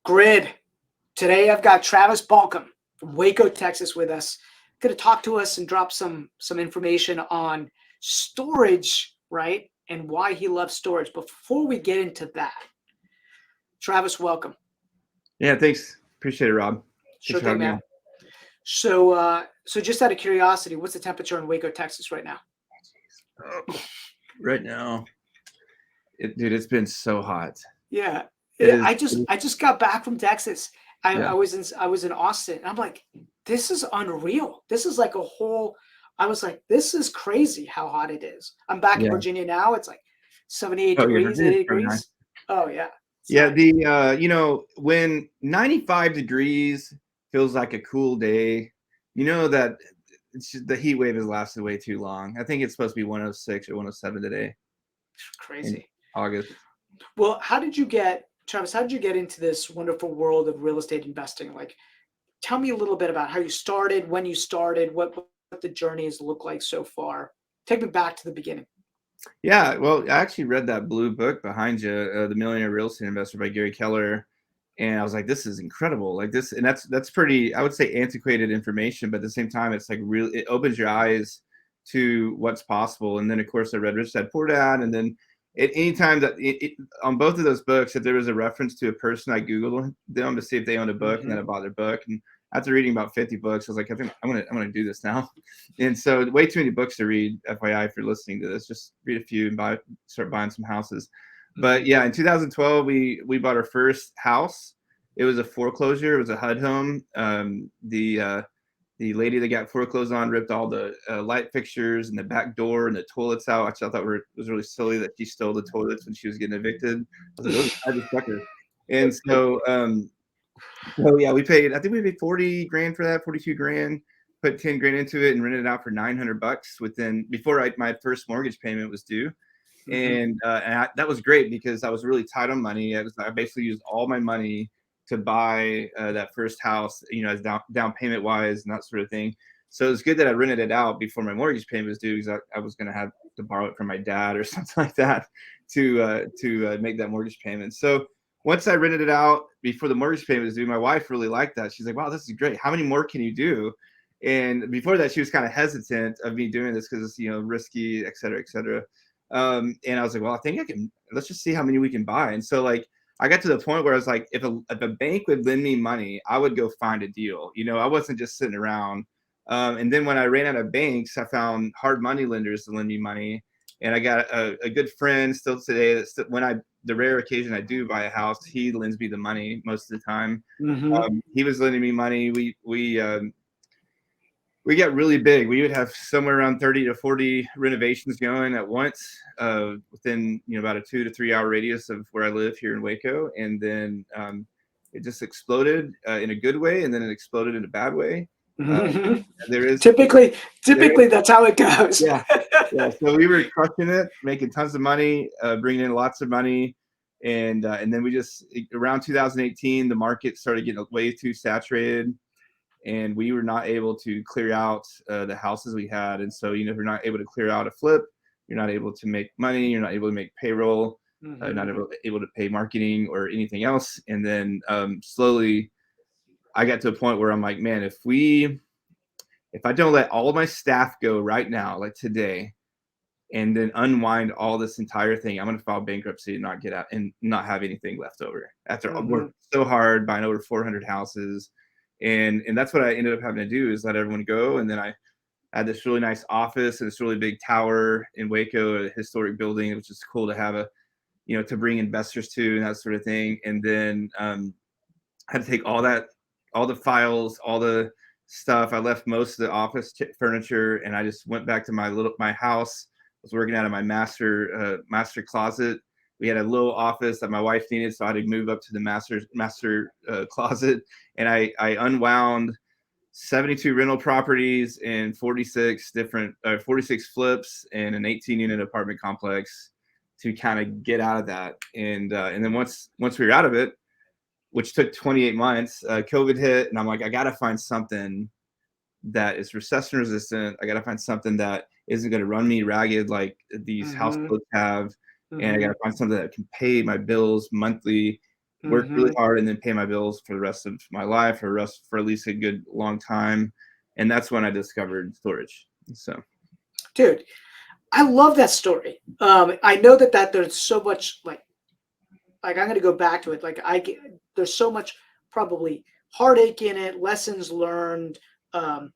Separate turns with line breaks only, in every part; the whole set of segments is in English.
Grid. Today I've got Travis Baucom from Waco, Texas with us. Going to talk to us and drop some information on storage, right? And why he loves storage. Before we get into that, Travis, welcome.
Yeah, thanks. Appreciate it, Rob.
Sure thing, man. So just out of curiosity, what's the temperature in Waco, Texas right now?
Right now, dude, it's been so hot.
Yeah, I just got back from Texas. I was in Austin. And I'm like, this is unreal. This is like a whole. I was like, this is crazy how hot it is. I'm back in Virginia now. It's like 78 degrees, 80 degrees. Nice. Oh yeah.
Yeah, nice. When 95 degrees feels like a cool day, that the heat wave has lasted way too long. I think it's supposed to be 106 or 107 today.
Crazy.
August.
Well, Travis, how did you get into this wonderful world of real estate investing? Like, tell me a little bit about how you started, when you started, what the journey has looked like so far. Take me back to the beginning.
Yeah, well, I actually read that blue book behind you, The Millionaire Real Estate Investor by Gary Keller. And I was like, this is incredible. Like this, and that's pretty, I would say, antiquated information, but at the same time, it's like really, it opens your eyes to what's possible. And then of course I read Rich Dad Poor Dad. And then at any time that on both of those books, if there was a reference to a person, I Googled them to see if they owned a book, and then I bought their book. And after reading about 50 books, I was like, I think I'm gonna do this now. And so way too many books to read, FYI, if you're listening to this, just read a few and start buying some houses. But yeah, in 2012, we bought our first house. It was a foreclosure. It was a HUD home. The lady that got foreclosed on ripped all the light fixtures and the back door and the toilets out. Actually, I thought it was really silly that she stole the toilets when she was getting evicted. I was like, I just sucker. And so, yeah, I think we paid 40 grand for that, 42 grand, put 10 grand into it and rented it out for $900 before my first mortgage payment was due. And that was great because I was really tight on money. I basically used all my money to buy that first house, as down payment wise and that sort of thing. So it was good that I rented it out before my mortgage payment was due, because I was going to have to borrow it from my dad or something like that to make that mortgage payment. So once I rented it out before the mortgage payment was due, my wife really liked that. She's like, wow, this is great. How many more can you do? And before that, she was kind of hesitant of me doing this because it's, risky, et cetera, et cetera. And I was like, well, I think let's just see how many we can buy. And so I got to the point where I was like, if a bank would lend me money, I would go find a deal. I wasn't just sitting around. And then when I ran out of banks, I found hard money lenders to lend me money. And I got a good friend still today the rare occasion I do buy a house, he lends me the money most of the time. He was lending me money. We got really big. We would have somewhere around 30 to 40 renovations going at once within about a 2 to 3 hour radius of where I live here in Waco. And then it just exploded in a good way, and then it exploded in a bad way.
There is typically that's how it goes.
Yeah. So we were crushing it, making tons of money, bringing in lots of money. And then we just, around 2018, the market started getting way too saturated. And we were not able to clear out the houses we had. And so, if you're not able to clear out a flip, you're not able to make money, you're not able to make payroll, not able to pay marketing or anything else. And then slowly I got to a point where I'm like, man, if I don't let all of my staff go right now, like today, and then unwind all this entire thing, I'm going to file bankruptcy and not get out and not have anything left over. After I worked so hard buying over 400 houses. And that's what I ended up having to do, is let everyone go. And then I had this really nice office and this really big tower in Waco, a historic building, which is cool to have to bring investors to and that sort of thing. And then I had to take all the files, all the stuff. I left most of the office furniture, and I just went back to my house. I was working out of my master closet. We had a little office that my wife needed, so I had to move up to the master closet. And I unwound 72 rental properties and 46 flips and an 18-unit apartment complex to kind of get out of that. And then once we were out of it, which took 28 months, COVID hit, and I'm like, I got to find something that is recession resistant. I got to find something that isn't going to run me ragged like these house flips have. And I got to find something that can pay my bills monthly work really
Mm-hmm.
hard, and then pay my bills for the rest of my life, or for at least a good long time. And that's when I discovered storage. So,
Dude, I love that story. I know that there's so much like I'm gonna go back to it. Like there's so much probably heartache in it, lessons learned. Um,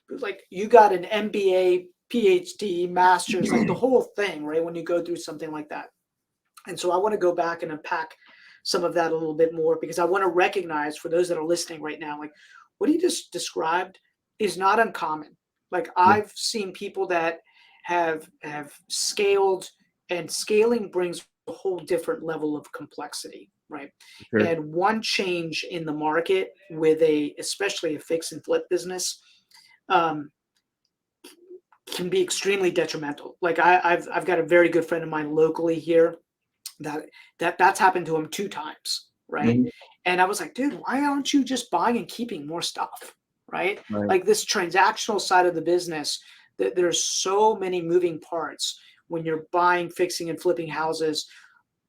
like you got an MBA, PhD, master's, like the whole thing, right? When you go through something like that. And so I want to go back and unpack some of that a little bit more because I want to recognize for those that are listening right now, like what he just described is not uncommon. Like
yeah,
I've seen people that have scaled, and scaling brings a whole different level of complexity, right?
sure.
And one change in the market with especially a fix and flip business, um, can be extremely detrimental. Like I've got a very good friend of mine locally here that that's happened to him 2 times, right?
Mhm.
And I was like, dude, why aren't you just buying and keeping more stuff, right?
Right.
Like this transactional side of the business, that there's so many moving parts when you're buying, fixing, and flipping houses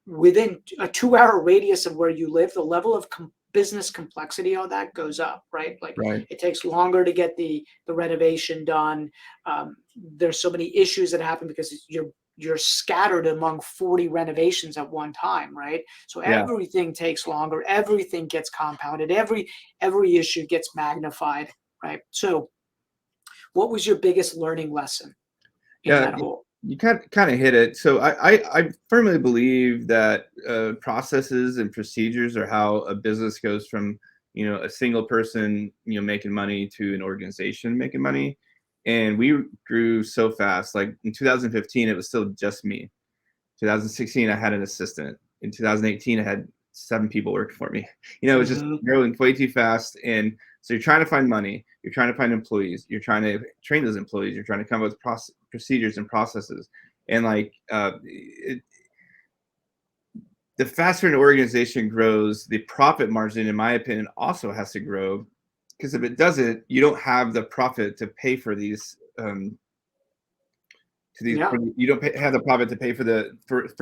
within a 2-hour radius of where you live. The level of business complexity on that goes up, right? Like
Right.
it takes longer to get the renovation done. There's so many issues that happen because you're scattered among 40 renovations at one time, right? So
Yeah.
everything takes longer, everything gets compounded, every issue gets magnified, right? So what was your biggest learning lesson in
Yeah.
that whole?
You kind of hit it. So I firmly believe that processes and procedures are how a business goes from, a single person, making money to an organization making money. And we grew so fast. Like in 2015, it was still just me. 2016, I had an assistant. In 2018, I had 7 people working for me. It was just
Mm-hmm,
growing way too fast. And so you're trying to find money, you're trying to find employees, you're trying to train those employees, you're trying to come up with procedures and processes. And like the faster an organization grows, the profit margin, in my opinion, also has to grow. Because if it doesn't, you don't have the profit to pay for these
yeah.
you don't have the profit to pay for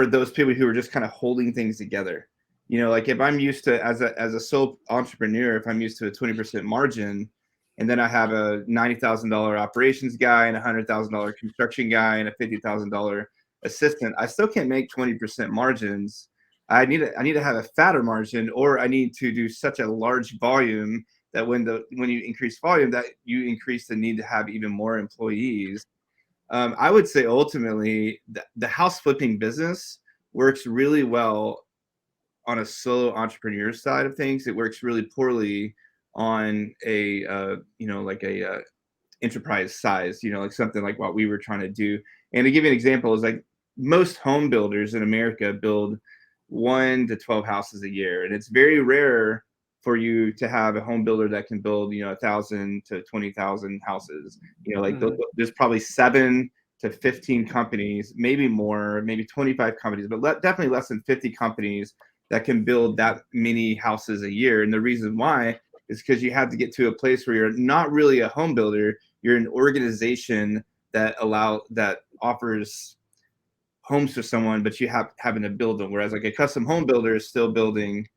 those people who are just kind of holding things together. Like if I'm used to, as a sole entrepreneur, if I'm used to a 20% margin, and then I have a $90,000 operations guy and a $100,000 construction guy and a $50,000 assistant, I still can't make 20% margins. I need to have a fatter margin, or I need to do such a large volume that when you increase volume, that you increase the need to have even more employees. I would say ultimately the house flipping business works really well on a solo entrepreneur side of things. It works really poorly on a like a enterprise size, like something like what we were trying to do. And to give you an example, is like most home builders in America build 1 to 12 houses a year, and it's very rare for you to have a home builder that can build 1,000 to 20,000 houses. Like
Mm-hmm,
there's probably 7 to 15 companies, maybe more, maybe 25 companies, but definitely less than 50 companies that can build that many houses a year. And the reason why is because you have to get to a place where you're not really a home builder, you're an organization that offers homes for someone, but you having to build them. Whereas like a custom home builder is still building,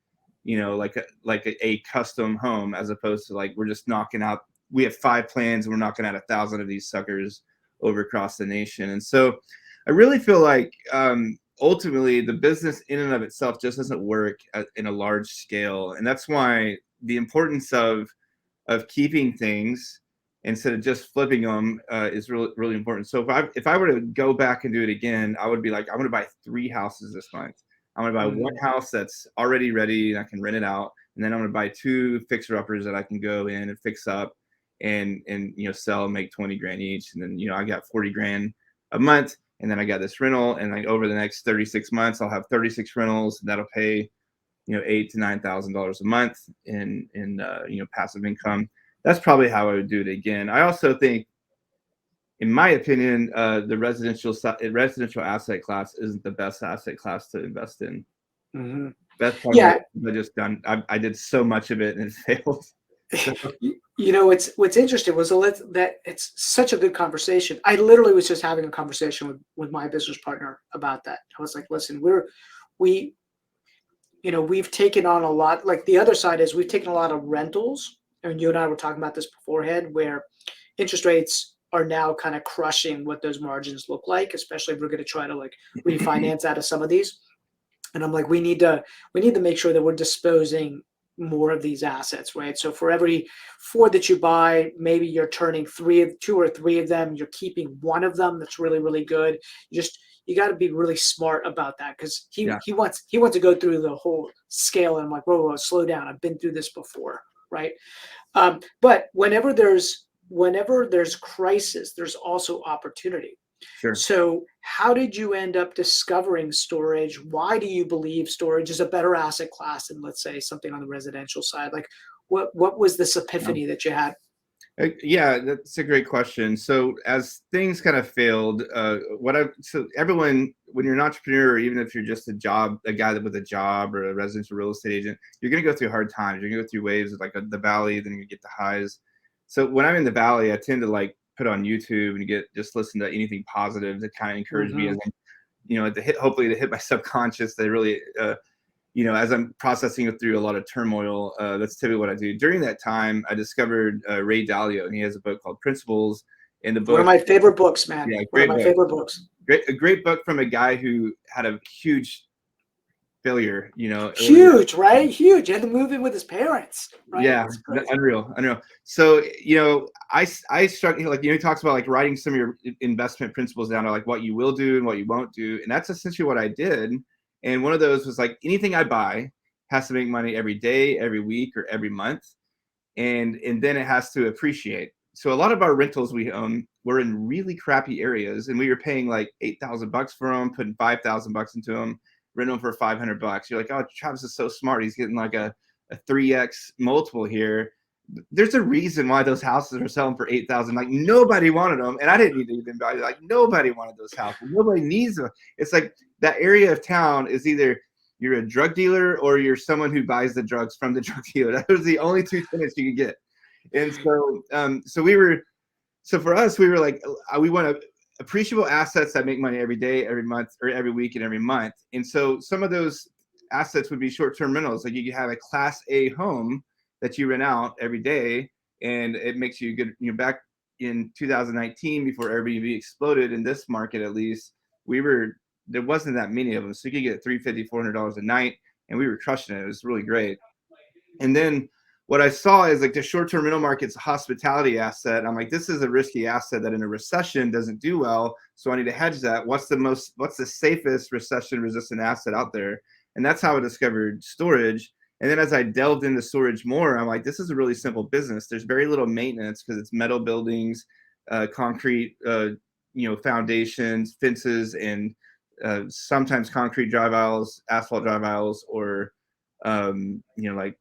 like a custom home, as opposed to like we're just knocking out. We have 5 plans, and we're knocking out 1,000 of these suckers over across the nation. And so, I really feel like ultimately the business in and of itself just doesn't work in a large scale, and that's why the importance of keeping things instead of just flipping them is really really important. So if I were to go back and do it again, I would be like, I'm going to buy 3 houses this month. I'm going to buy one
mm-hmm,
house that's already ready and I can rent it out, and then I'm going to buy 2 fixer uppers that I can go in and fix up and sell and make 20 grand each, and then I got 40 grand a month, and then I got this rental, and like over the next 36 months I'll have 36 rentals, and that'll pay $8,000 to $9,000 a month in passive income. That's probably how I would do it again. I also think, in my opinion, the residential asset class isn't the best asset class to invest in.
mm-hmm.
That's part of
Yeah.
what I just done. I did so much of it and it failed. So,
What's interesting was that it's such a good conversation. I literally was just having a conversation with my business partner about that. I was like, listen, we we've taken on a lot. Like the other side is we've taken a lot of rentals, and you and I were talking about this beforehand, where interest rates are now kind of crushing what those margins look like, especially if we're going to try to like refinance out of some of these. And I'm like, we need to make sure that we're disposing more of these assets, right? So for every four that you buy, maybe you're turning two or three of them, you're keeping one of them that's really, really good. You got to be really smart about that, because
Yeah,
he wants to go through the whole scale, and I'm like, whoa, slow down. I've been through this before, right? But whenever there's crisis, there's also opportunity.
sure.
So how did you end up discovering storage? Why do you believe storage is a better asset class than, let's say, something on the residential side? Like what was this epiphany that you had?
Yeah, that's a great question. So as things kind of failed, so everyone, when you're an entrepreneur, or even if you're just a guy with a job or a residential real estate agent, you're going to go through hard times. You're going to go through waves of like the valley, then you get the highs. So when I'm in the valley, I tend to like put on YouTube and just listen to anything positive to kind of encourage me,
Mm-hmm.
as hopefully to hit my subconscious. They really, as I'm processing it through a lot of turmoil, that's typically what I do. During that time, I discovered Ray Dalio, and he has a book called Principles. In the
One of
book,
my favorite books, man.
yeah,
One of
great
my
book,
favorite books.
a great book from a guy who had a huge failure.
Huge, right? Huge. He had to move in with his parents, right?
Yeah,
It's crazy.
unreal. So, I struck, like, he talks about like writing some of your investment principles down, to like what you will do and what you won't do. And that's essentially what I did. And one of those was like, anything I buy has to make money every day, every week, or every month. And then it has to appreciate. So a lot of our rentals we own were in really crappy areas, and we were paying like $8,000 for them, putting $5,000 into them, renting them for $500. You're like, oh, Travis is so smart. He's getting like a 3x multiple here. There's a reason why those houses are selling for 8,000. Like nobody wanted them, and I didn't even buy. Like nobody wanted those houses. Nobody needs them. It's like that area of town is either you're a drug dealer or you're someone who buys the drugs from the drug dealer. Those are the only two tenants you could get. And so for us, we were like, we want appreciable assets that make money every day, every month, or every week and every month. And so some of those assets would be short-term rentals. Like you could have a Class A home that you rent out every day, and it makes you good. Back in 2019, before Airbnb exploded in this market, at least, there wasn't that many of them. So you could get $350, $400 a night, and we were crushing it. It was really great. And then what I saw is like the short-term rental market's a hospitality asset. I'm like, this is a risky asset that in a recession doesn't do well. So I need to hedge that. What's the safest recession-resistant asset out there? And that's how I discovered storage. And then as I delved into storage more, I'm like, this is a really simple business. There's very little maintenance because it's metal buildings, concrete, foundations, fences, and sometimes concrete drive aisles, asphalt drive aisles, or like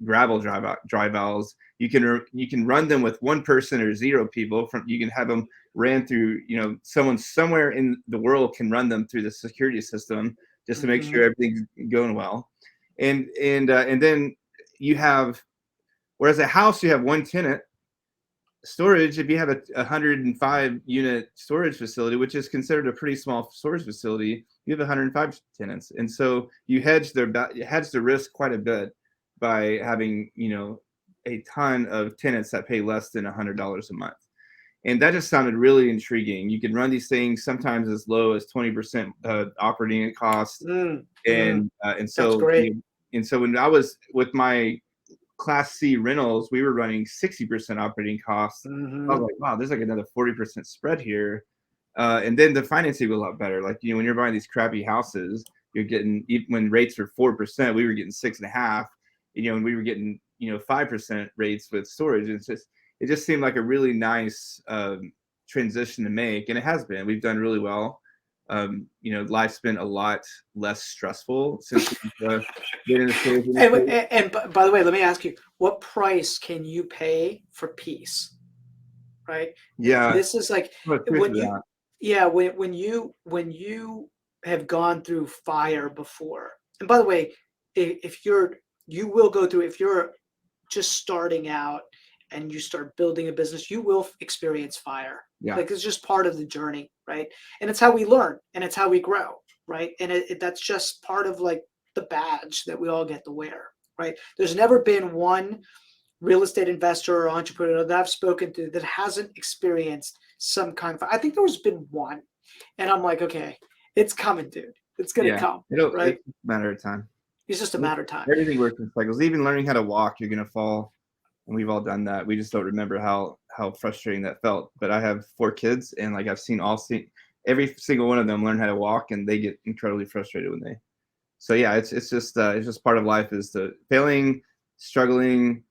gravel drive aisles. You can run them with one person or zero people. You can have them ran through. Someone somewhere in the world can run them through the security system just to make
Mm-hmm.
sure everything's going well. And then you have, whereas a house you have one tenant. Storage, if you have a 105 unit storage facility, which is considered a pretty small storage facility, you have 105 tenants, and so you hedge the risk quite a bit by having a ton of tenants that pay less than $100 a month. And that just sounded really intriguing. You can run these things sometimes as low as 20% operating cost,
Mm-hmm.
and
That's
so
great.
when I was with my Class C rentals, we were running 60% operating costs. I was
Mm-hmm.
like, wow, there's like another 40% spread here. And then the financing was a lot better. Like, when you're buying these crappy houses, you're getting, even when rates were 4%, we were getting 6.5%, and we were getting, 5% rates with storage. It just seemed like a really nice transition to make. And it has been. We've done really well. Life's been a lot less stressful since we've been in the storage
And,
industry.
and by the way, let me ask you, what price can you pay for peace? Right?
Yeah,
This is like
I'm curious
when
of
you,
that.
yeah, when you have gone through fire before. And by the way, if you will go through, if you're just starting out and you start building a business, you will experience fire.
Yeah,
Like it's just part of the journey, right? And it's how we learn and it's how we grow, right? And that's just part of like the badge that we all get to wear, right? There's never been one real estate investor or entrepreneur that I've spoken to that hasn't experienced some kind of, I think there's been one. And I'm like, okay, it's coming, dude. It's going to
Yeah,
come, right?
it's a matter of time.
It's just a matter of time.
Everything works in cycles. Even learning how to walk, you're gonna fall, and we've all done that. We just don't remember how frustrating that felt. But I have 4 kids, and like I've seen every single one of them learn how to walk, and they get incredibly frustrated when they. So yeah, it's just part of life, is the failing, struggling,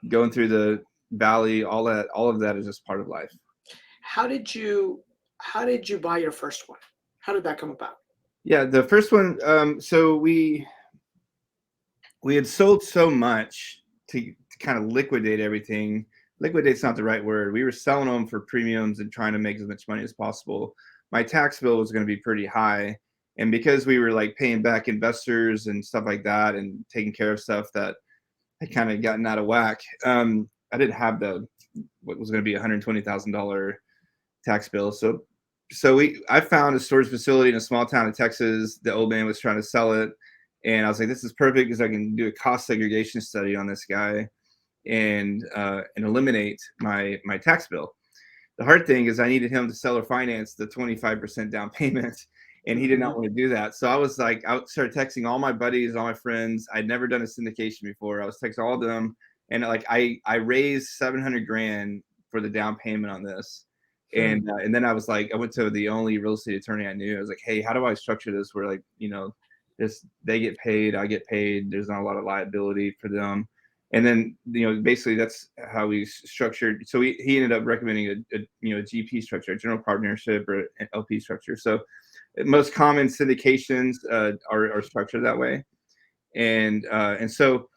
going through the valley. All of that is just part of life.
How did you buy your first one? How did that come about?
Yeah, the first one. So we had sold so much to kind of liquidate everything. Liquidate's not the right word. We were selling them for premiums and trying to make as much money as possible. My tax bill was going to be pretty high. And because we were like paying back investors and stuff like that and taking care of stuff that had kind of gotten out of whack, I didn't have what was going to be $120,000 tax bill. So I found a storage facility in a small town in Texas. The old man was trying to sell it. And I was like, this is perfect because I can do a cost segregation study on this guy and eliminate my tax bill. The hard thing is I needed him to seller finance the 25% down payment, and he did not want to do that. So I was like, I started texting all my buddies, all my friends. I'd never done a syndication before. I was texting all of them, and like I raised $700,000 for the down payment on this. And then I was like, I went to the only real estate attorney I knew. I was like, hey, how do I structure this where, like, they get paid, I get paid, there's not a lot of liability for them. And then, basically that's how we structured. So he ended up recommending a GP structure, a general partnership or an LP structure. So most common syndications are structured that way. And so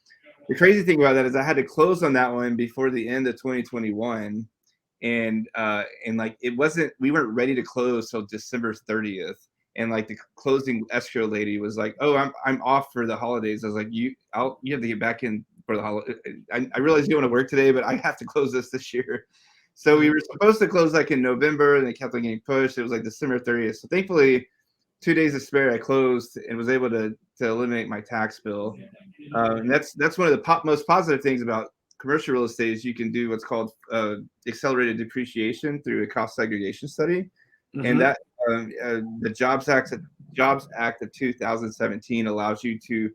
the crazy thing about that is I had to close on that one before the end of 2021. And like we weren't ready to close till December 30th. And like the closing escrow lady was like, "Oh, I'm off for the holidays." I was like, "You have to get back in for the holiday. I realize you want to work today, but I have to close this year." So we were supposed to close like in November, and they kept on getting pushed. It was like December 30th. So thankfully, 2 days to spare, I closed and was able to eliminate my tax bill. And that's one of the most positive things about commercial real estate is you can do what's called accelerated depreciation through a cost segregation study, and that the Jobs Act of 2017 allows you to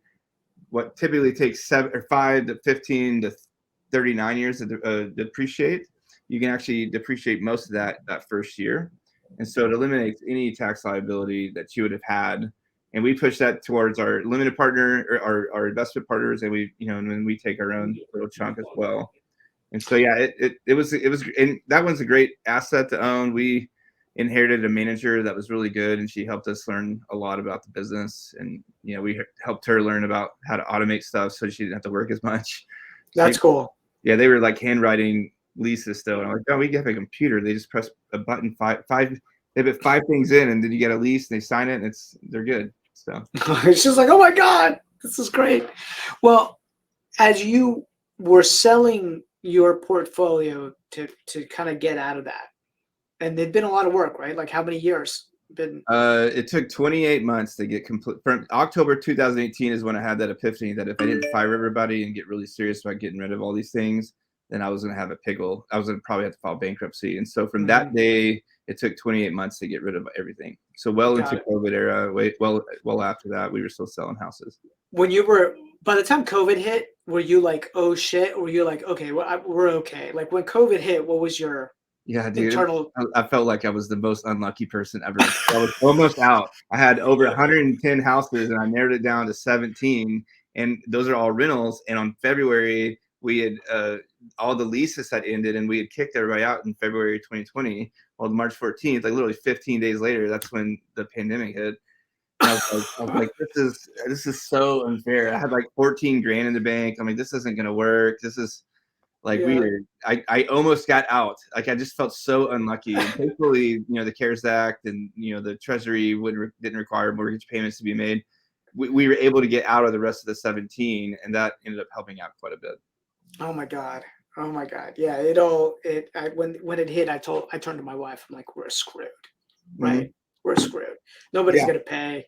what typically takes 5 to 15 to 39 years to depreciate. You can actually depreciate most of that first year, and so it eliminates any tax liability that you would have had. And we push that towards our limited partner or our investment partners, and and then we take our own little chunk as well. And so yeah, it was and that one's a great asset to own. We inherited a manager that was really good, and she helped us learn a lot about the business. And we helped her learn about how to automate stuff so she didn't have to work as much.
That's cool.
Yeah, they were like handwriting leases still. And I'm like, no, we have a computer. They just press a button, they put 5 things in, and then you get a lease, and they sign it, and they're good. So
it's just like, oh my God, this is great. Well, as you were selling your portfolio to kind of get out of that, and there'd been a lot of work, right? Like how many years?
It took 28 months to get complete. From October 2018 is when I had that epiphany that if I didn't fire everybody and get really serious about getting rid of all these things, then I was going to have a pickle. I was going to probably have to file bankruptcy. And so from that day, it took 28 months to get rid of everything. So into COVID era, well after that, we were still selling houses.
By the time COVID hit, were you like, oh shit? Or were you like, okay, well, we're okay? Like when COVID hit, what was your internal?
I felt like I was the most unlucky person ever. I was almost out. I had over 110 houses, and I narrowed it down to 17, and those are all rentals. And on February, we had all the leases had ended, and we had kicked everybody out in February 2020. Well, March 14th, like literally 15 days later, that's when the pandemic hit. I was like, this is so unfair. I had like 14 grand in the bank. I'm like, this isn't gonna work. This is like weird. I almost got out. Like I just felt so unlucky. And thankfully, the CARES Act and the Treasury didn't require mortgage payments to be made. We were able to get out of the rest of the 17, and that ended up helping out quite a bit.
Oh my God. Yeah. When it hit, I turned to my wife. I'm like, we're screwed, right? We're screwed. Nobody's going to pay.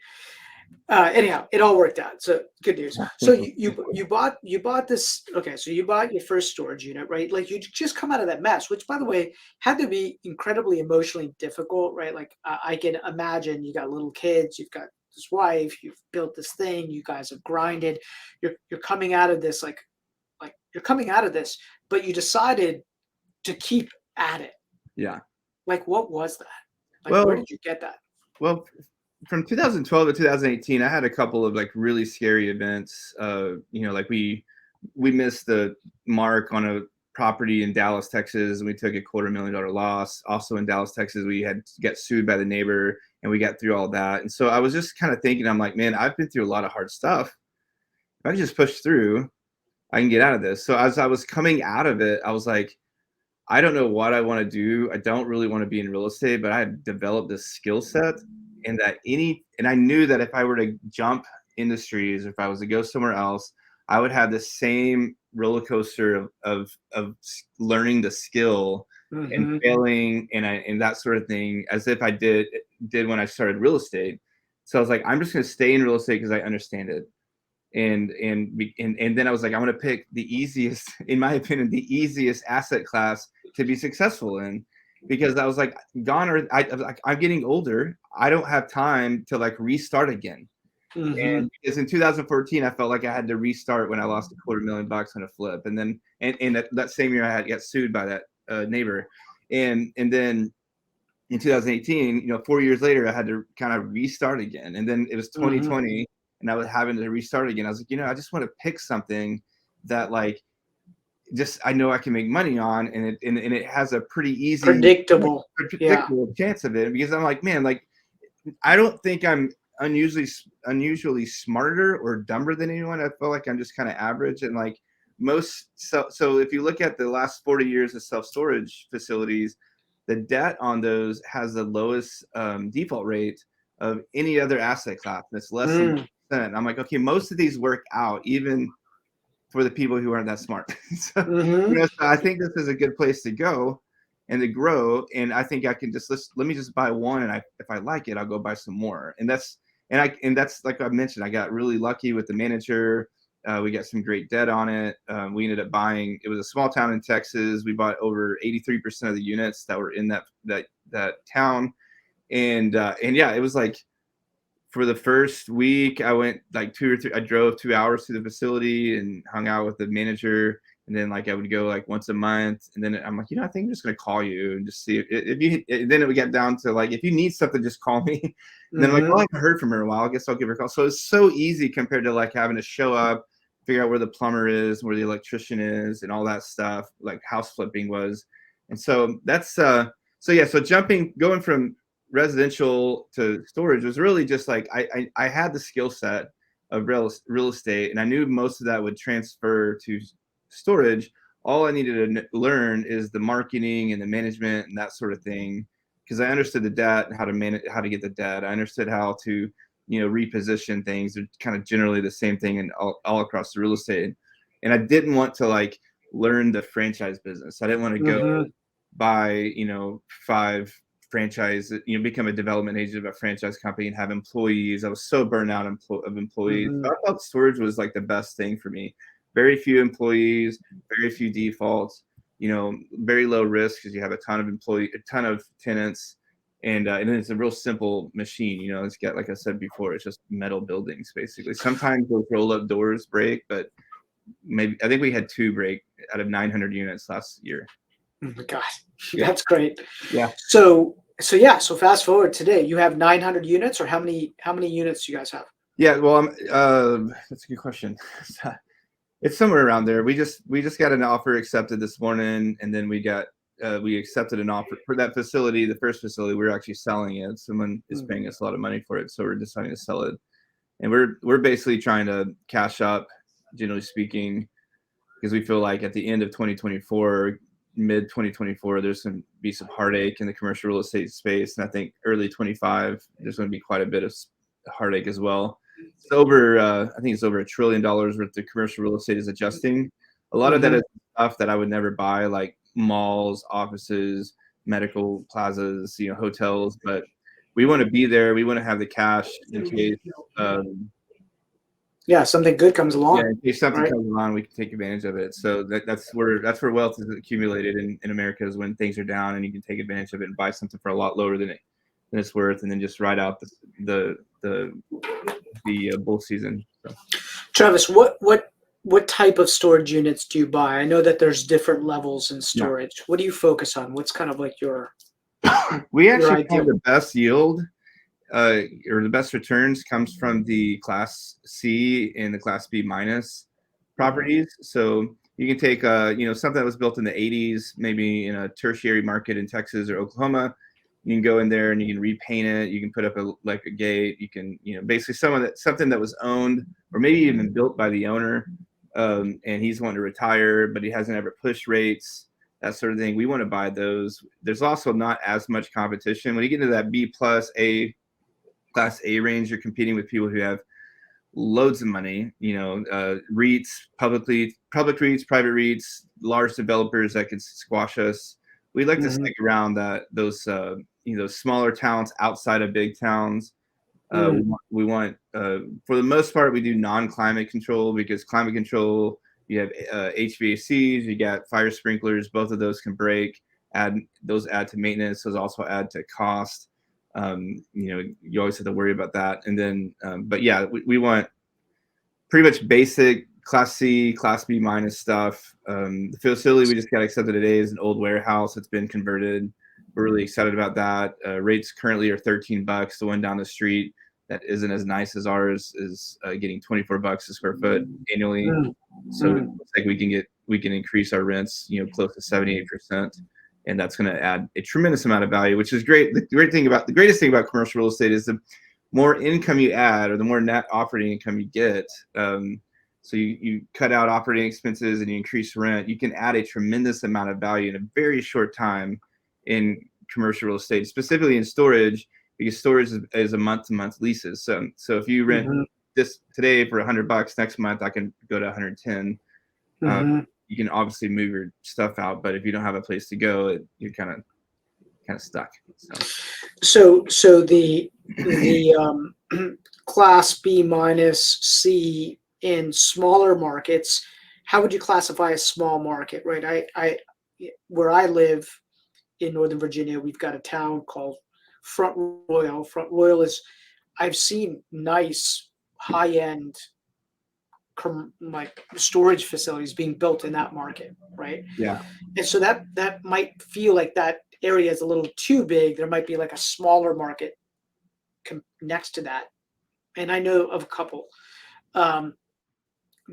Anyhow, it all worked out. So good news. So you bought this. Okay, so you bought your first storage unit, right? Like you just come out of that mess, which by the way had to be incredibly emotionally difficult, right? Like I can imagine you got little kids, you've got this wife, you've built this thing, you guys have grinded, you're coming out of this like you're coming out of this, but you decided to keep at it.
Yeah.
Like what was that? Like where
Well,
did you get that?
well, from 2012 to 2018, I had a couple of like really scary events. Like we missed the mark on a property in Dallas, Texas, and we took a $250,000 loss. Also in Dallas, Texas, we had to get sued by the neighbor, and we got through all that. And so I was just kind of thinking, I'm like, man, I've been through a lot of hard stuff. If I can just push through, I can get out of this. So as I was coming out of it, I was like, I don't know what I want to do. I don't really want to be in real estate, but I had developed this skill set and and I knew that if I were to jump industries, if I was to go somewhere else, I would have the same roller coaster of learning the skill and
Mm-hmm.
failing and that sort of thing as if I did when I started real estate. So I was like, I'm just going to stay in real estate because I understand it and then I was like, I'm gonna pick the easiest, in my opinion, the easiest asset class to be successful in, because I was like, I'm getting older. I don't have time to like restart again.
Mm-hmm.
And because in 2014, I felt like I had to restart when I lost $250,000 on a flip, and then and that same year I had got sued by that neighbor, and then in 2018, 4 years later, I had to kind of restart again. And then it was
Mm-hmm.
2020 and I was having to restart again. I was like, I just want to pick something that like, just, I know I can make money on and it has a pretty easy,
Predictable. Yeah.
predictable chance of it, because I'm like, man, like, I don't think I'm unusually smarter or dumber than anyone. I feel like I'm just kind of average. And like so if you look at the last 40 years of self-storage facilities, the debt on those has the lowest default rate of any other asset class. That's less than
Mm.
1%. I'm like, okay, most of these work out even for the people who aren't that smart. So,
Mm-hmm.
so I think this is a good place to go and to grow. And I think I can just let me just buy one, and if I like it, I'll go buy some more. And that's like I mentioned, I got really lucky with the manager. We got some great debt on it. We ended up buying. It was a small town in Texas. We bought over 83% of the units that were in that town, and yeah, it was like, for the first week, I went like I drove 2 hours to the facility and hung out with the manager. And then like I would go like once a month. And then I'm like, I think I'm just going to call you and just see if you, then it would get down to like, if you need something, just call me. And then I'm like,
Mm-hmm.
well, I haven't heard from her in a while. I guess I'll give her a call. So it's so easy compared to like having to show up, figure out where the plumber is, where the electrician is, and all that stuff, like house flipping was. And so that's, so going from residential to storage was really just like I had the skill set of real estate, and I knew most of that would transfer to storage. All I needed to learn is the marketing and the management and that sort of thing, because I understood the debt and how to manage, how to get the debt. I understood how to reposition things. They're kind of generally the same thing and all across the real estate. And I didn't want to like learn the franchise business. I didn't want to go
Mm-hmm.
buy 5 franchise, become a development agent of a franchise company and have employees. I was so burnt out of employees.
Mm-hmm.
So I thought storage was like the best thing for me. Very few employees, very few defaults, very low risk because you have a ton of tenants. And then it's a real simple machine. It's got, like I said before, it's just metal buildings basically. Sometimes those roll-up doors break, but maybe I think we had 2 break out of 900 units last year.
Oh my God,
Yeah.
that's great.
Yeah.
So yeah. So fast forward today, you have 900 units, or how many units do you guys have?
Yeah, well, that's a good question. It's somewhere around there. We just got an offer accepted this morning, and then we accepted an offer for that facility. The first facility, we're actually selling it. Someone is paying us a lot of money for it, so we're deciding to sell it. And we're basically trying to cash up, generally speaking, because we feel like at the end of 2024, mid 2024, there's going to be some heartache in the commercial real estate space, and I think early 25, there's going to be quite a bit of heartache as well. It's over, I think it's over $1 trillion worth of commercial real estate is adjusting. A lot of that
Mm-hmm.
is stuff that I would never buy, like malls, offices, medical plazas, hotels. But we want to be there. We want to have the cash in case,
something good comes along.
in case something
right?
comes along, we can take advantage of it. So that's where wealth is accumulated in America, is when things are down and you can take advantage of it and buy something for a lot lower than it's worth, and then just ride out the bull season. So.
Travis, what type of storage units do you buy? I know that there's different levels in storage. Yeah. What do you focus on? What's kind of like your
we actually find the best yield or the best returns comes from the Class C and the Class B minus properties. So you can take something that was built in the 80s, maybe in a tertiary market in Texas or Oklahoma. You can go in there and you can repaint it. You can put up a gate. You can basically something that was owned or maybe even built by the owner, and he's wanting to retire, but he hasn't ever pushed rates, that sort of thing. We want to buy those. There's also not as much competition when you get into that B plus A Class A range. You're competing with people who have loads of money, REITs, public REITs, private REITs, large developers that could squash us. We like to stick around those smaller towns outside of big towns. We want for the most part, we do non-climate control, because climate control, you have HVACs, you got fire sprinklers, both of those can break. Add to maintenance, those also add to cost. You always have to worry about that. And then, but yeah, we want pretty much basic Class C, Class B minus stuff. The facility we just got accepted today is an old warehouse. It's been converted. We're really excited about that. Rates currently are $13. The one down the street that isn't as nice as ours is getting $24 a square foot annually. So it looks like we can increase our rents, close to 78%. And that's going to add a tremendous amount of value, which is great. The greatest thing about commercial real estate is the more income you add, or the more net operating income you get. So you cut out operating expenses and you increase rent, you can add a tremendous amount of value in a very short time in commercial real estate, specifically in storage, because storage is a month-to-month leases. So if you rent this today for $100, next month I can go to 110. You can obviously move your stuff out, but if you don't have a place to go, you're kind of stuck.
So the Class B minus C in smaller markets, how would you classify a small market? Right, I where I live in Northern Virginia, we've got a town called Front Royal. Front Royal is, I've seen nice high-end like storage facilities being built in that market, right?
Yeah.
And so that might feel like that area is a little too big. There might be like a smaller market next to that. And I know of a couple. Do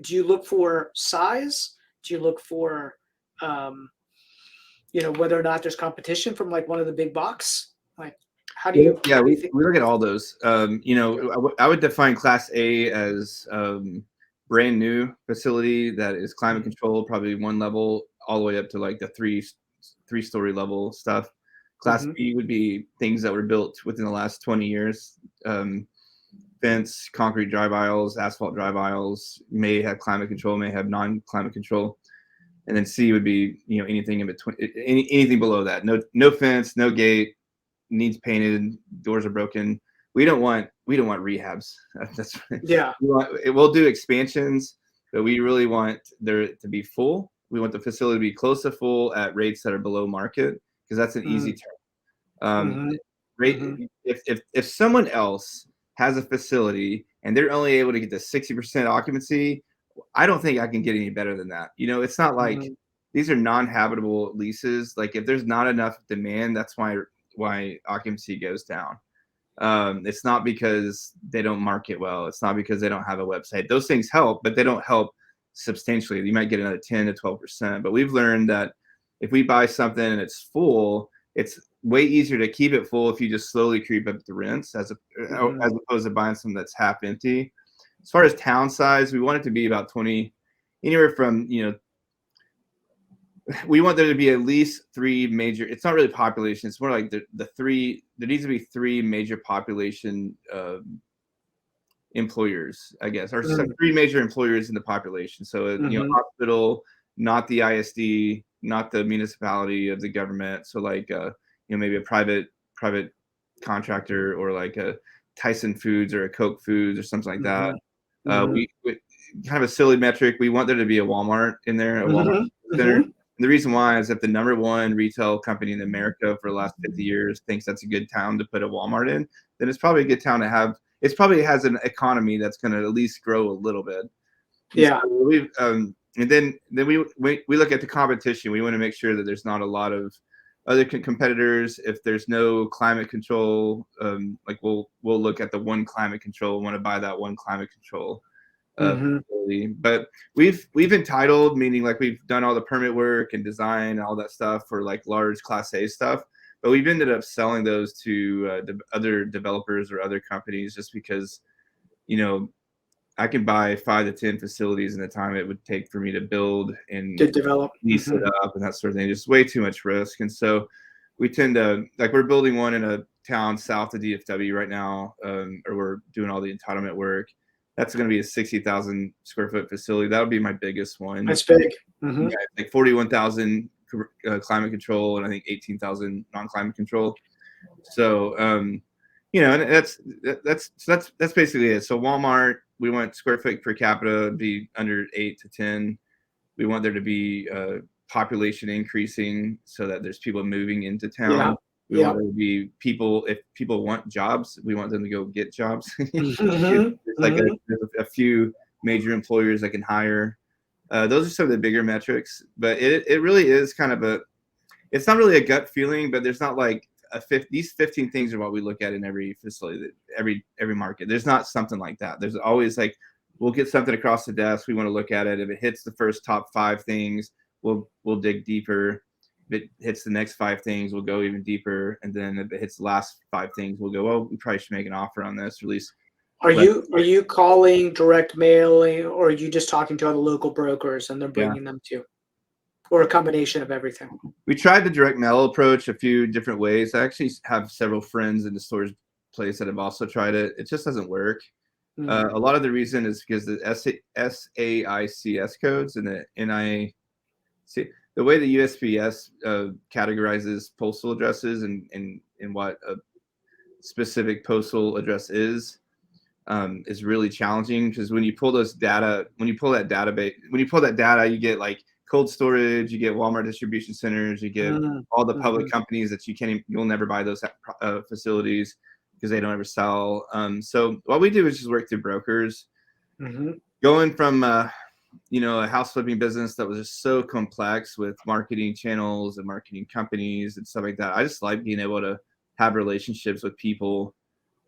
you look for size? Do you look for whether or not there's competition from like one of the big box? Like, how do you?
Yeah, we look at all those. I would define Class A as brand new facility that is climate controlled, probably one level, all the way up to like the three-story level stuff. Class B would be things that were built within the last 20 years. Fence, concrete drive aisles, asphalt drive aisles, may have climate control, may have non-climate control. And then C would be, anything in between, anything below that. No fence, no gate, needs painted, doors are broken. We don't want rehabs. That's
yeah.
We'll do expansions, but we really want there to be full. We want the facility to be close to full at rates that are below market, because that's an easy turn. If someone else has a facility and they're only able to get to 60% occupancy, I don't think I can get any better than that. It's not like these are non-habitable leases. Like, if there's not enough demand, that's why occupancy goes down. It's not because they don't market well. It's not because they don't have a website. Those things help, but they don't help substantially. You might get another 10 to 12%. But we've learned that if we buy something and it's full, it's way easier to keep it full if you just slowly creep up the rents as opposed to buying something that's half empty. As far as town size, we want it to be about 20, anywhere from, we want there to be at least three major, it's not really population, it's more like the three, there needs to be three major population employers, I guess, or three major employers in the population. So, hospital, not the ISD, not the municipality of the government. So like, maybe a private contractor or like a Tyson Foods or a Coke Foods or something like that. We kind of a silly metric. We want there to be a Walmart in there, a Walmart center. And the reason why is that the number one retail company in America for the last 50 years thinks that's a good town to put a Walmart in, then it's probably a good town to have. It probably has an economy that's going to at least grow a little bit.
Yeah.
So and then we look at the competition. We want to make sure that there's not a lot of other competitors. If there's no climate control, like we'll look at the one climate control, want to buy that one climate control facility. But we've entitled, meaning like we've done all the permit work and design and all that stuff for like large Class A stuff. But we've ended up selling those to other developers or other companies just because, I can buy 5 to 10 facilities in the time it would take for me to build and
to develop,
lease it up and that sort of thing. Just way too much risk. And so we tend to, like, we're building one in a town south of DFW right now, or we're doing all the entitlement work. That's going to be a 60,000 square foot facility. That would be my biggest one.
That's big.
Yeah, like 41,000 climate control and I think 18,000 non-climate control. So, and that's basically it. So Walmart, we want square foot per capita be under 8 to 10. We want there to be population increasing so that there's people moving into town. We want there to be people, if people want jobs, we want them to go get jobs. It's like a few major employers that can hire. Those are some of the bigger metrics, but it really is kind of it's not really a gut feeling, but there's not like these 15 things are what we look at in every facility, every market. There's not something like that. There's always like, we'll get something across the desk. We want to look at it. If it hits the first top 5 things, we'll dig deeper. If it hits the next 5 things, we'll go even deeper. And then if it hits the last 5 things, we'll go, well, we probably should make an offer on this, or at least.
Are you calling direct mailing, or are you just talking to other local brokers and they're bringing them to you? Or a combination of everything?
We tried the direct mail approach a few different ways. I actually have several friends in the storage place that have also tried it. It just doesn't work. A lot of the reason is because the SAICS codes and the NIA, the way the USPS categorizes postal addresses and what a specific postal address is really challenging, because when you pull that data, you get like cold storage, you get Walmart distribution centers, you get all the public companies that you'll never buy those facilities because they don't ever sell. So what we do is just work through brokers. Going from a house flipping business that was just so complex with marketing channels and marketing companies and stuff like that, I just like being able to have relationships with people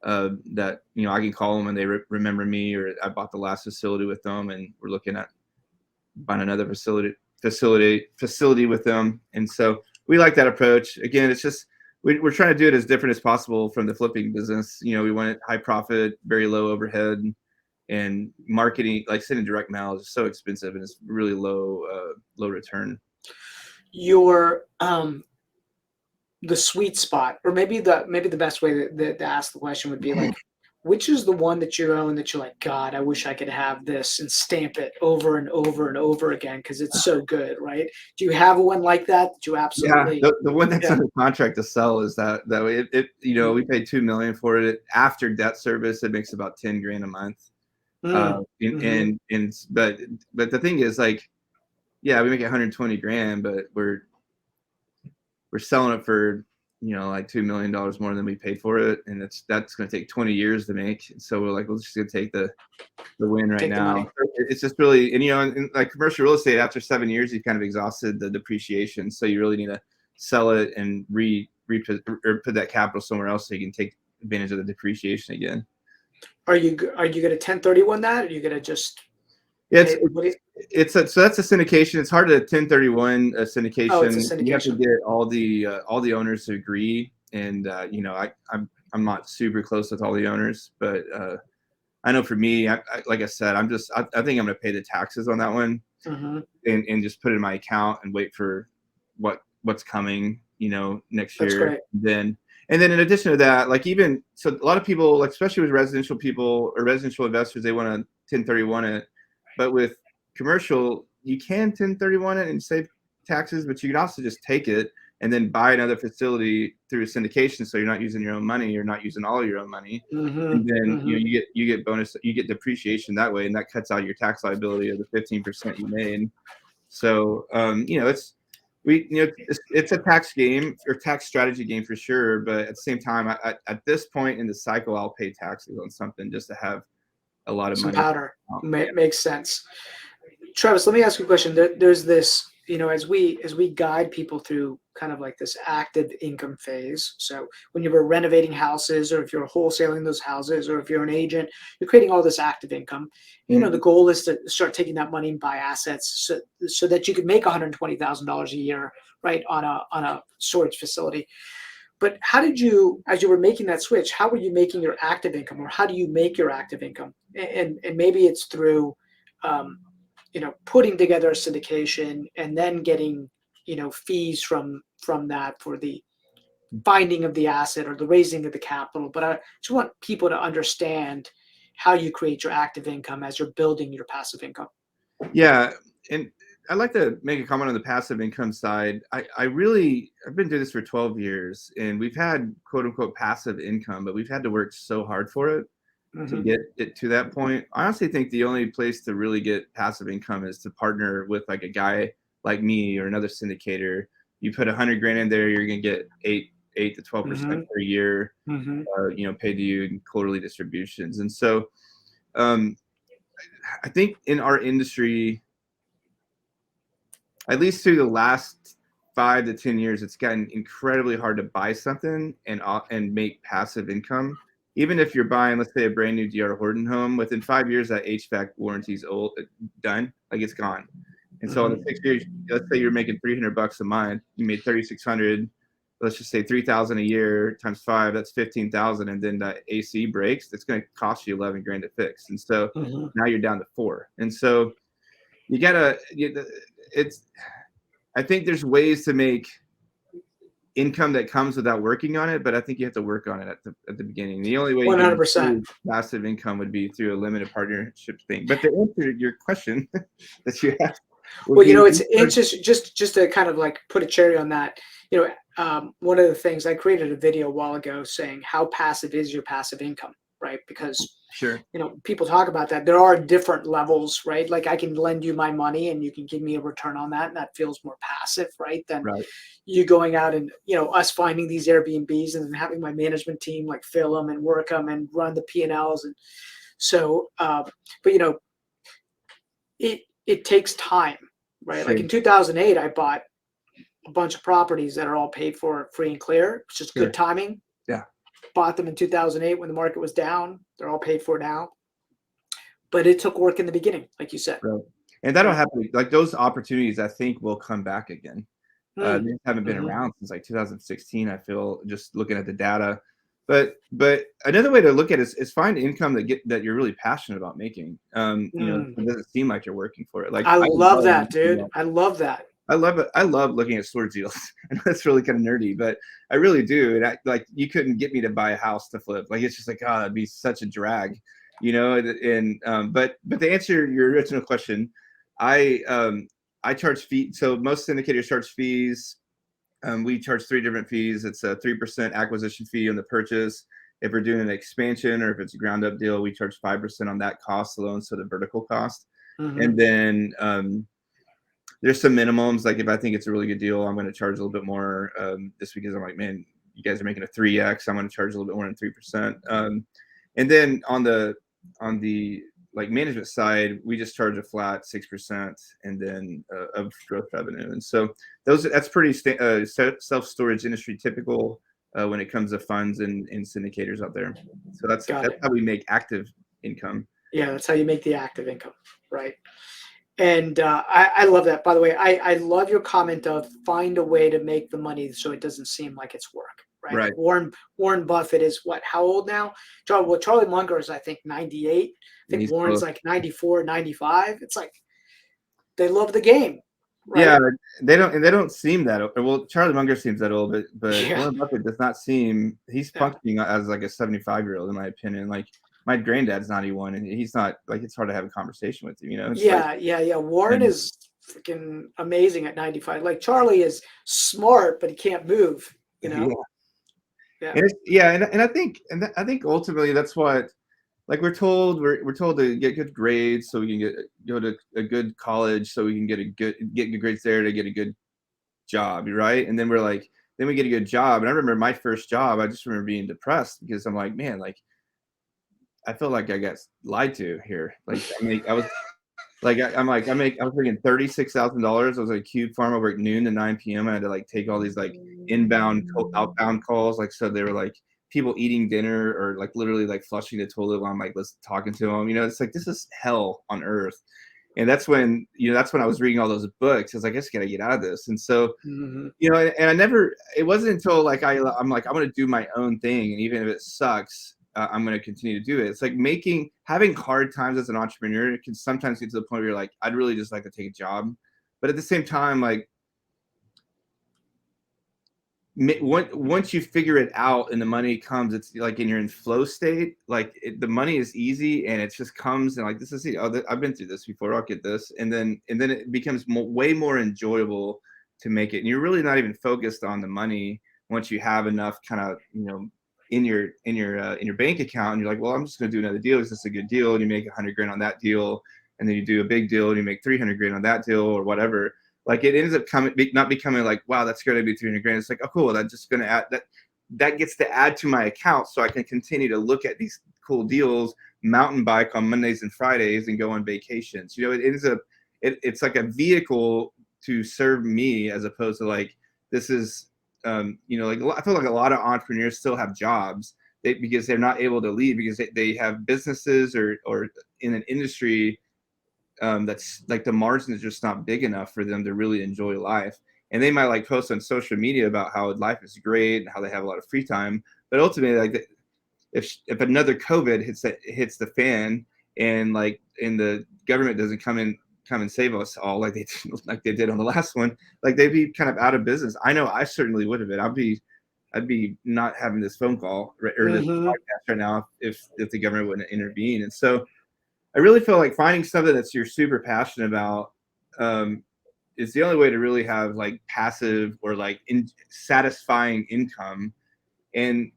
that I can call them and they remember me, or I bought the last facility with them and we're looking at buying another facility with them. And so we like that approach. Again, it's just we're trying to do it as different as possible from the flipping business. We want it high profit, very low overhead, and marketing, like sending direct mail, is so expensive and it's really low return.
Your the sweet spot, or maybe the best way to ask the question would be like, which is the one that you own that you're like, God, I wish I could have this and stamp it over and over and over again because it's so good, right? Do you have one like that you absolutely?
Yeah, the one that's under contract to sell is that way. We paid $2 million for it. After debt service, it makes about $10,000 a month. But the thing is, like, we make $120,000, but we're selling it for like $2 million more than we paid for it, and that's going to take 20 years to make. So we're like, we're just going to take the win right now. It's just really, and in like commercial real estate, after 7 years, you've kind of exhausted the depreciation. So you really need to sell it and put that capital somewhere else so you can take advantage of the depreciation again.
Are you going to 1031 that, or are you going to just?
So that's a syndication. It's hard to 1031 a syndication.
Oh, it's a syndication.
You have to get all the owners to agree, and I'm not super close with all the owners, but I know for me, like I said, I think I'm going to pay the taxes on that one, and just put it in my account and wait for what's coming, next year.
That's great.
And then in addition to that, like a lot of people, like especially with residential people or residential investors, they want to 1031 it. But with commercial, you can 1031 it and save taxes, but you can also just take it and then buy another facility through a syndication. So you're not using your own money, you're not using all of your own money. And then you get bonus, you get depreciation that way, and that cuts out your tax liability of the 15% you made. So it's a tax game or tax strategy game for sure. But at the same time, at this point in the cycle, I'll pay taxes on something just to have a lot of
some
money.
powder. Makes sense. Travis, let me ask you a question. There's this, as we guide people through kind of like this active income phase. So when you were renovating houses, or if you're wholesaling those houses, or if you're an agent, you're creating all this active income. The goal is to start taking that money and buy assets so that you could make $120,000 a year, right, on a storage facility. But how did you, as you were making that switch, how were you making your active income, or how do you make your active income? And maybe it's through, putting together a syndication and then getting, fees from that for the finding of the asset or the raising of the capital. But I just want people to understand how you create your active income as you're building your passive income.
Yeah. And I'd like to make a comment on the passive income side. I've been doing this for 12 years, and we've had quote unquote passive income, but we've had to work so hard for it to get it to that point. I honestly think the only place to really get passive income is to partner with like a guy like me or another syndicator. You put $100,000 in there, you're going to get 8 to 12% per year, paid to you in quarterly distributions. And so I think in our industry, at least through the last 5 to 10 years, it's gotten incredibly hard to buy something and make passive income. Even if you're buying, let's say, a brand new DR Horton home, within 5 years that HVAC warranty's done, like it's gone. And so in the 6 years, let's say you're making $300 a month, you made 3,600. Let's just say 3,000 a year times 5, that's 15,000. And then the AC breaks, it's going to cost you 11,000 to fix. And so now you're down to 4. And so I think there's ways to make income that comes without working on it, but I think you have to work on it at the beginning. The only way you
100%
passive income would be through a limited partnership thing. But to answer your question that you asked,
well, it's interesting, just to kind of like put a cherry on that. One of the things, I created a video a while ago saying how passive is your passive income, right? Because
sure,
people talk about that. There are different levels, right? Like I can lend you my money and you can give me a return on that, and that feels more passive, right? Than you going out and us finding these Airbnbs and then having my management team like fill them and work them and run the P&Ls. And so, but it takes time, right? Sure. Like in 2008, I bought a bunch of properties that are all paid for free and clear, which is good timing.
Yeah.
Bought them in 2008 when the market was down. They're all paid for now. But it took work in the beginning, like you said.
Right. And that'll happen. Like those opportunities, I think, will come back again. They haven't been around since like 2016, I feel, just looking at the data. But another way to look at it is find income that you're really passionate about making. It doesn't seem like you're working for it. Like
I love that, dude. I love that.
I love it. I love looking at storage deals. I know that's really kind of nerdy, but I really do. And like, you couldn't get me to buy a house to flip. Like, it's just like, oh, it'd be such a drag, but to answer your original question, I charge fees. So most syndicators charge fees. We charge 3 different fees. It's a 3% acquisition fee on the purchase. If we're doing an expansion or if it's a ground up deal, we charge 5% on that cost alone. So the vertical cost. And then, there's some minimums. Like if I think it's a really good deal, I'm going to charge a little bit more, just because I'm like, man, you guys are making a 3x. I'm going to charge a little bit more than 3%. And then on the like management side, we just charge a flat 6% and then of growth revenue. And so that's pretty self-storage industry typical when it comes to funds and syndicators out there. So that's how we make active income.
Yeah, that's how you make the active income, right? And I love that. By the way, I love your comment of find a way to make the money so it doesn't seem like it's work, right?
Right.
Like Warren Buffett is what? How old now? Charlie Munger is, I think, 98. I think Warren's like 94, 95. It's like they love the game. Right?
Yeah, they don't seem that old. Well, Charlie Munger seems that old, but Warren Buffett does not seem. He's functioning as like a 75-year-old, in my opinion. Like my granddad's 91 and he's not like, it's hard to have a conversation with him, it's like,
Yeah. Warren
and
is freaking amazing at 95. Like Charlie is smart, but he can't move,
yeah.
Yeah.
And I think ultimately that's what, like we're told to get good grades so we can go to a good college so we can get good grades there to get a good job, right? And then then we get a good job. And I remember my first job, I just remember being depressed because I'm like, man, like I feel like I got lied to here. Like I was like I was making $36,000. I was at a cube farm over at noon to 9 p.m. I had to like take all these like outbound calls. Like, so they were like people eating dinner or like literally like flushing the toilet while I'm like talking to them. It's like this is hell on earth. And that's when I was reading all those books. I was like, I just gotta get out of this. And so and I never. It wasn't until like I'm like I'm gonna do my own thing, and even if it sucks, I'm going to continue to do it. It's like having hard times as an entrepreneur can sometimes get to the point where you're like, I'd really just like to take a job. But at the same time, like once you figure it out and the money comes, it's like you're in flow state, like the money is easy and it just comes and like, this is I've been through this before. I'll get this. And then it becomes way more enjoyable to make it. And you're really not even focused on the money once you have enough kind of, in your bank account, and you're like, well, I'm just going to do another deal. Is this a good deal? And you make 100 grand on that deal, and then you do a big deal and you make 300 grand on that deal or whatever. Like it ends up not becoming like, wow, that's going to be 300 grand. It's like, oh, cool. That's just going to add that gets to add to my account, so I can continue to look at these cool deals, mountain bike on Mondays and Fridays, and go on vacations. It ends up it's like a vehicle to serve me as opposed to like this is. Like I feel like a lot of entrepreneurs still have jobs because they're not able to leave because they have businesses or in an industry that's like the margin is just not big enough for them to really enjoy life. And they might like post on social media about how life is great and how they have a lot of free time. But ultimately, like if another COVID hits the fan and the government doesn't come and save us all like they did on the last one, like they'd be kind of out of business. I know I certainly would have been. I'd be not having this phone call or this podcast right now if the government wouldn't intervene. And so I really feel like finding something that you're super passionate about is the only way to really have like passive or like satisfying income. And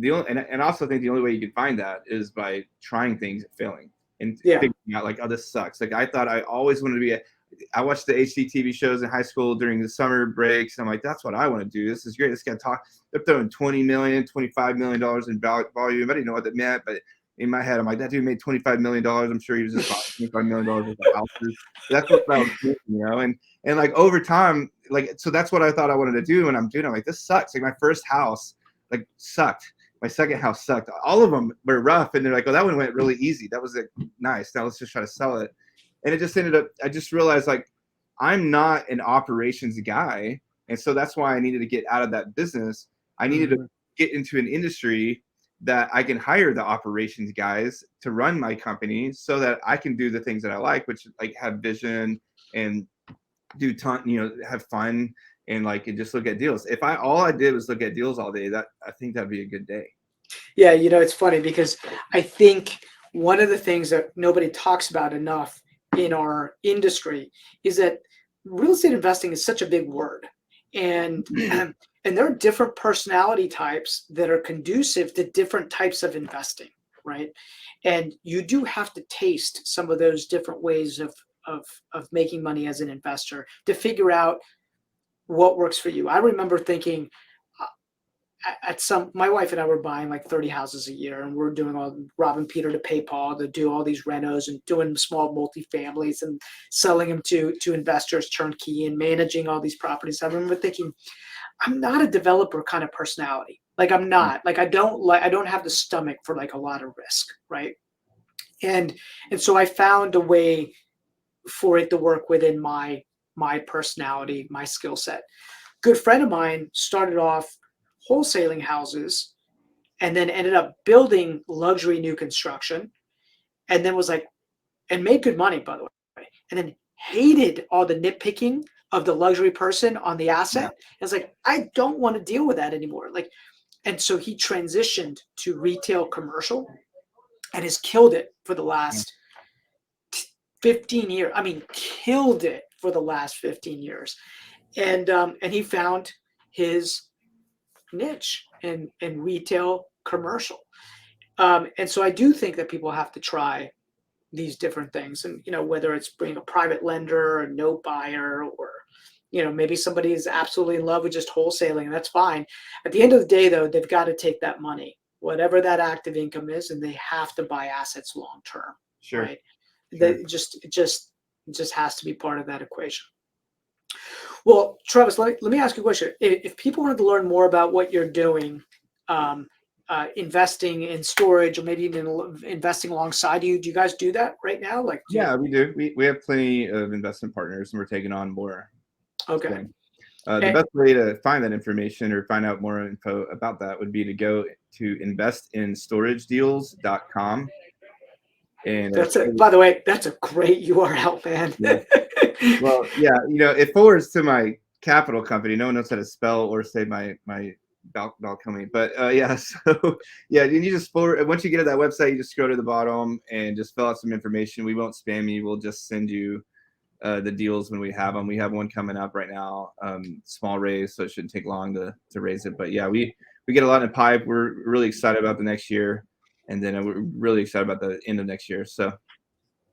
I also think the only way you can find that is by trying things and failing and figuring out like, oh, this sucks. Like I thought I always wanted to be I watched the HGTV shows in high school during the summer breaks. And I'm like, that's what I want to do. This is great. This guy they're throwing $20 million, $25 million in volume. I didn't know what that meant, but in my head, I'm like, that dude made $25 million. I'm sure he was just bought $25 million worth of houses. That's what I was doing, and like over time, like, so that's what I thought I wanted to do. And I'm like, this sucks. Like my first house, like sucked. My second house sucked. All of them were rough. And they're like, oh, that one went really easy. That was nice. Now let's just try to sell it. And it just ended up, I just realized like, I'm not an operations guy. And so that's why I needed to get out of that business. I needed to get into an industry that I can hire the operations guys to run my company so that I can do the things that I like, which like have vision and do have fun and like and just look at deals. If all I did was look at deals all day, I think that'd be a good day.
Yeah, it's funny because I think one of the things that nobody talks about enough in our industry is that real estate investing is such a big word. And and there are different personality types that are conducive to different types of investing, right? And you do have to taste some of those different ways of making money as an investor to figure out what works for you. I remember thinking my wife and I were buying like 30 houses a year, and we're doing all robbing Peter to pay Paul to do all these renos and doing small multifamilies and selling them to investors turnkey and managing all these properties. I remember thinking, I'm not a developer kind of personality. Like I'm not like I don't have the stomach for like a lot of risk, right? And so I found a way for it to work within my personality, my skill set. Good friend of mine started off wholesaling houses and then ended up building luxury new construction, and then was like, and made good money, by the way, and then hated all the nitpicking of the luxury person on the asset. And it's like, I don't want to deal with that anymore. Like, and so he transitioned to retail commercial. and has killed it for the last 15 years. I mean, killed it for the last 15 years. And he found his niche in retail commercial. And so I do think that people have to try these different things, and whether it's being a private lender, a note buyer, or maybe somebody is absolutely in love with just wholesaling, and that's fine. At the end of the day, though, they've got to take that money, whatever that active income is, and they have to buy assets long term.
Sure.
Right?
Sure.
It just has to be part of that equation. Well, Travis, let me ask you a question. If people wanted to learn more about what you're doing, investing in storage, or maybe even investing alongside you, do you guys do that right now?
Yeah, we do. We have plenty of investment partners, and we're taking on more.
Okay.
So, the best way to find that information or find out more info about that would be to go to investinstoragedeals.com. And
by the way, that's a great URL, man.
Yeah. Well, yeah, it forwards to my capital company. No one knows how to spell or say my Balcomie, but yeah. So yeah, you just forward. Once you get to that website, you just scroll to the bottom and just fill out some information. We won't spam you. We'll just send you the deals when we have them. We have one coming up right now, small raise, so it shouldn't take long to raise it. But yeah, we get a lot in the pipe. We're really excited about the next year, and then we're really excited about the end of next year. So.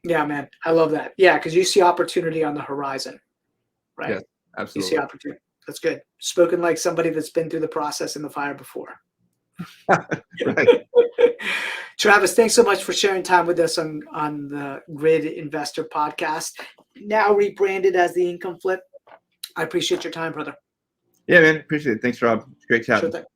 Yeah, man, I love that. Yeah, because you see opportunity on the horizon, right?
Yeah, absolutely.
You see opportunity. That's good. Spoken like somebody that's been through the process in the fire before.
Right.
Travis, thanks so much for sharing time with us on the Grid Investor Podcast, now rebranded as the Income Flip. I appreciate your time, brother.
Yeah, man. Appreciate it. Thanks, Rob. Great chatting.
Sure thing.